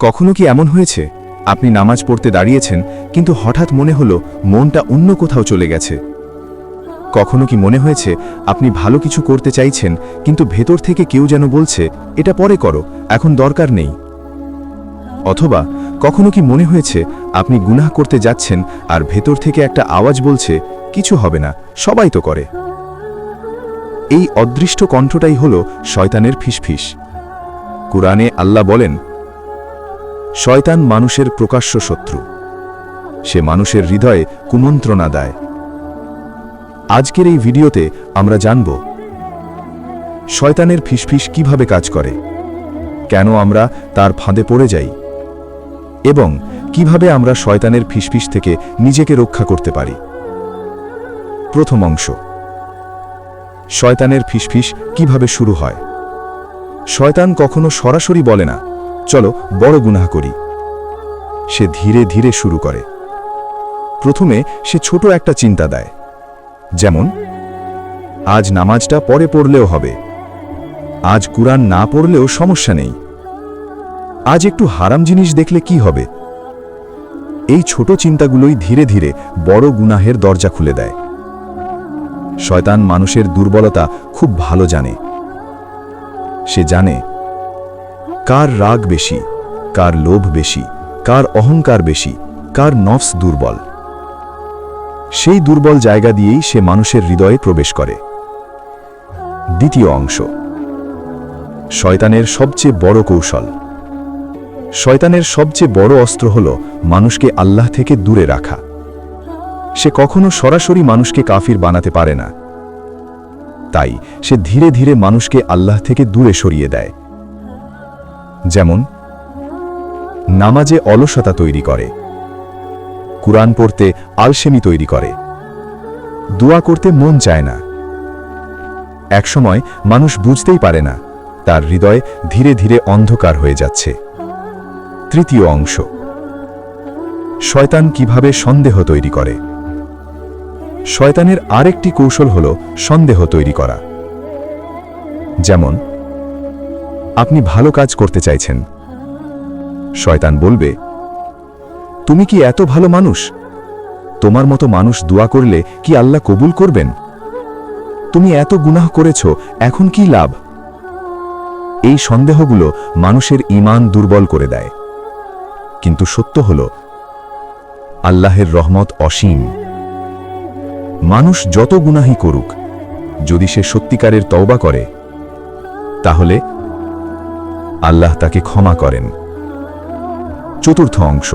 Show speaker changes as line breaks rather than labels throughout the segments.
কখনো কি এমন হয়েছে আপনি নামাজ পড়তে দাঁড়িয়েছেন কিন্তু হঠাৎ মনে হলো মনটা অন্য কোথাও চলে গেছে? কখনো কি মনে হয়েছে আপনি ভালো কিছু করতে চাইছেন কিন্তু ভেতর থেকে কেউ যেন বলছে এটা পরে করো, এখন দরকার নেই? অথবা কখনো কি মনে হয়েছে আপনি গুনাহ করতে যাচ্ছেন আর ভেতর থেকে একটা আওয়াজ বলছে কিছু হবে না, সবাই তো করে? এই অদৃষ্ট কণ্ঠটাই হলো শয়তানের ফিসফিস। কুরআনে আল্লাহ বলেন, শয়তান মানুষের প্রকাশ্য শত্রু, সে মানুষের হৃদয়ে কুমন্ত্রণা দেয়। আজকের এই ভিডিওতে আমরা জানব শয়তানের ফিসফিস কিভাবে কাজ করে, কেন আমরা তার ফাঁদে পড়ে যাই এবং কিভাবে আমরা শয়তানের ফিসফিস থেকে নিজেকে রক্ষা করতে পারি। প্রথম অংশ, শয়তানের ফিসফিস কিভাবে শুরু হয়। শয়তান কখনো সরাসরি বলে না চলো বড় গুনাহ করি। সে ধীরে ধীরে শুরু করে। প্রথমে সে ছোট একটা চিন্তা দেয়, যেমন আজ নামাজটা পরে পড়লেও হবে, আজ কুরআন না পড়লেও সমস্যা নেই, আজ একটু হারাম জিনিস দেখলে কি হবে। এই ছোট চিন্তাগুলোই ধীরে ধীরে বড় গুনাহের দরজা খুলে দেয়। শয়তান মানুষের দুর্বলতা খুব ভালো জানে। সে জানে কার রাগ বেশি, কার লোভ বেশি, কার অহংকার বেশি, কার নফস দুর্বল। সেই দুর্বল জায়গা দিয়েই সে মানুষের হৃদয়ে প্রবেশ করে। দ্বিতীয় অংশ, শয়তানের সবচেয়ে বড় কৌশল। শয়তানের সবচেয়ে বড় অস্ত্র হল মানুষকে আল্লাহ থেকে দূরে রাখা। সে কখনো সরাসরি মানুষকে কাফির বানাতে পারে না, তাই সে ধীরে ধীরে মানুষকে আল্লাহ থেকে দূরে সরিয়ে দেয়। যেমন নামাজে অলসতা তৈরি করে, কুরআন পড়তে আলসেমি তৈরি করে, দোয়া করতে মন চায় না। একসময় মানুষ বুঝতেই পারে না তার হৃদয় ধীরে ধীরে অন্ধকার হয়ে যাচ্ছে। তৃতীয় অংশ, শয়তান কিভাবে সন্দেহ তৈরি করে। শয়তানের আরেকটি কৌশল হল সন্দেহ তৈরি করা। যেমন আপনি ভালো কাজ করতে চাইছেন, শয়তান বলবে তুমি কি এত ভালো মানুষ? তোমার মতো মানুষ দোয়া করলে কি আল্লাহ কবুল করবেন? তুমি এত গুনাহ করেছ, এখন কি লাভ? এই সন্দেহগুলো মানুষের ঈমান দুর্বল করে দেয়। কিন্তু সত্য হল আল্লাহের রহমত অসীম। মানুষ যত গুনাহই করুক, যদি সে সত্যিকারের তওবা করে তাহলে আল্লাহ তাকে ক্ষমা করেন। চতুর্থ অংশ,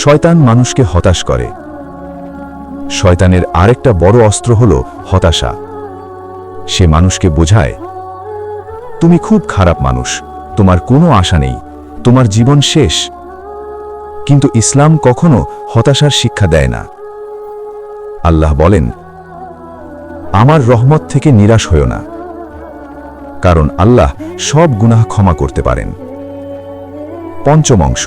শয়তান মানুষকে হতাশ করে। শয়তানের আরেকটা বড় অস্ত্র হল হতাশা। সে মানুষকে বোঝায় তুমি খুব খারাপ মানুষ, তোমার কোনো আশা নেই, তোমার জীবন শেষ। কিন্তু ইসলাম কখনো হতাশার শিক্ষা দেয় না। আল্লাহ বলেন, আমার রহমত থেকে নিরাশ হয়ো না, কারণ আল্লাহ সব গুনাহ ক্ষমা করতে পারেন। পঞ্চম অংশ,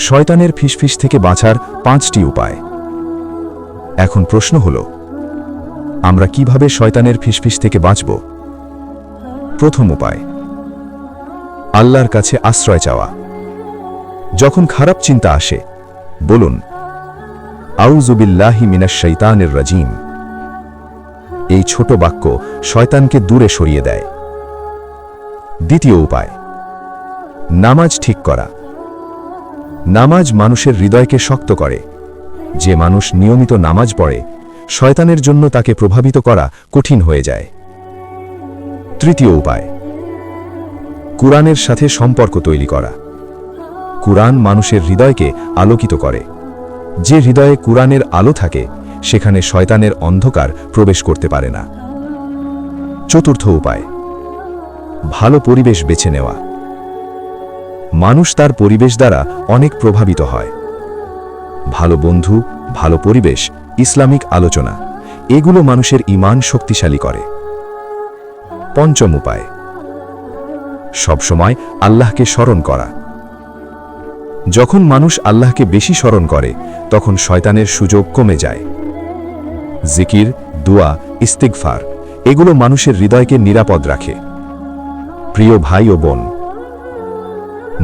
শয়তানের ফিসফিস থেকে বাঁচার 5টি উপায়। এখন প্রশ্ন হল, আমরা কিভাবে শয়তানের ফিসফিস থেকে বাঁচব? প্রথম উপায়, আল্লাহর কাছে আশ্রয় চাওয়া। যখন খারাপ চিন্তা আসে বলুন আউযু বিল্লাহি মিনাশ শাইতানির রাজিম। এই ছোট বাক্য শয়তানকে দূরে সরিয়ে দেয়। দ্বিতীয় উপায়, নামাজ ঠিক করা। নামাজ মানুষের হৃদয়কে শক্ত করে। যে মানুষ নিয়মিত নামাজ পড়ে, শয়তানের জন্য তাকে প্রভাবিত করা কঠিন হয়ে যায়। তৃতীয় উপায়, কুরআনের সাথে সম্পর্ক তৈরি করা। কুরআন মানুষের হৃদয়কে আলোকিত করে। যে হৃদয়ে কুরআনের আলো থাকে, সেখানে শয়তানের অন্ধকার প্রবেশ করতে পারে না। চতুর্থ উপায়, ভালো পরিবেশ বেছে নেওয়া। মানুষ তার পরিবেশ দ্বারা অনেক প্রভাবিত হয়। ভালো বন্ধু, ভালো পরিবেশ, ইসলামিক আলোচনা, এগুলো মানুষের ঈমান শক্তিশালী করে। পঞ্চম উপায়, সবসময় আল্লাহকে স্মরণ করা। যখন মানুষ আল্লাহকে বেশি স্মরণ করে, তখন শয়তানের সুযোগ কমে যায়। জিকির, দোয়া, ইস্তিগফার, এগুলো মানুষের হৃদয়কে নিরাপদ রাখে। প্রিয় ভাই ও বোন,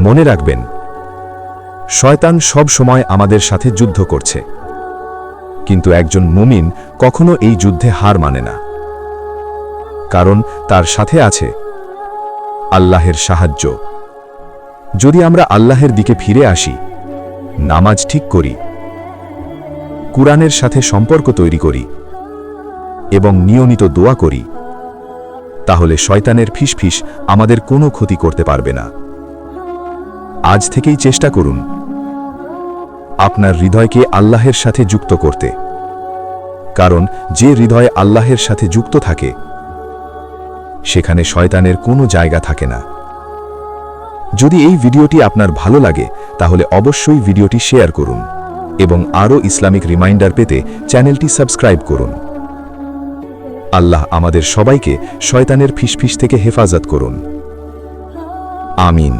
মনে রাখবেন, শয়তান সব সময় আমাদের সাথে যুদ্ধ করছে, কিন্তু একজন মুমিন কখনো এই যুদ্ধে হার মানে না, কারণ তার সাথে আছে আল্লাহের সাহায্য। যদি আমরা আল্লাহের দিকে ফিরে আসি, নামাজ ঠিক করি, কুরআনের সাথে সম্পর্ক তৈরি করি এবং নিয়মিত দোয়া করি, তাহলে শয়তানের ফিসফিস আমাদের কোনো ক্ষতি করতে পারবে না। আজ থেকেই চেষ্টা করুন আপনার হৃদয়কে আল্লাহের সাথে যুক্ত করতে, কারণ যে হৃদয় আল্লাহের সাথে যুক্ত থাকে সেখানে শয়তানের কোনো জায়গা থাকে না। যদি এই ভিডিওটি আপনার ভালো লাগে তাহলে অবশ্যই ভিডিওটি শেয়ার করুন এবং আরও ইসলামিক রিমাইন্ডার পেতে চ্যানেলটি সাবস্ক্রাইব করুন। আল্লাহ আমাদের সবাইকে শয়তানের ফিসফিস থেকে হেফাজত করুন। আমিন।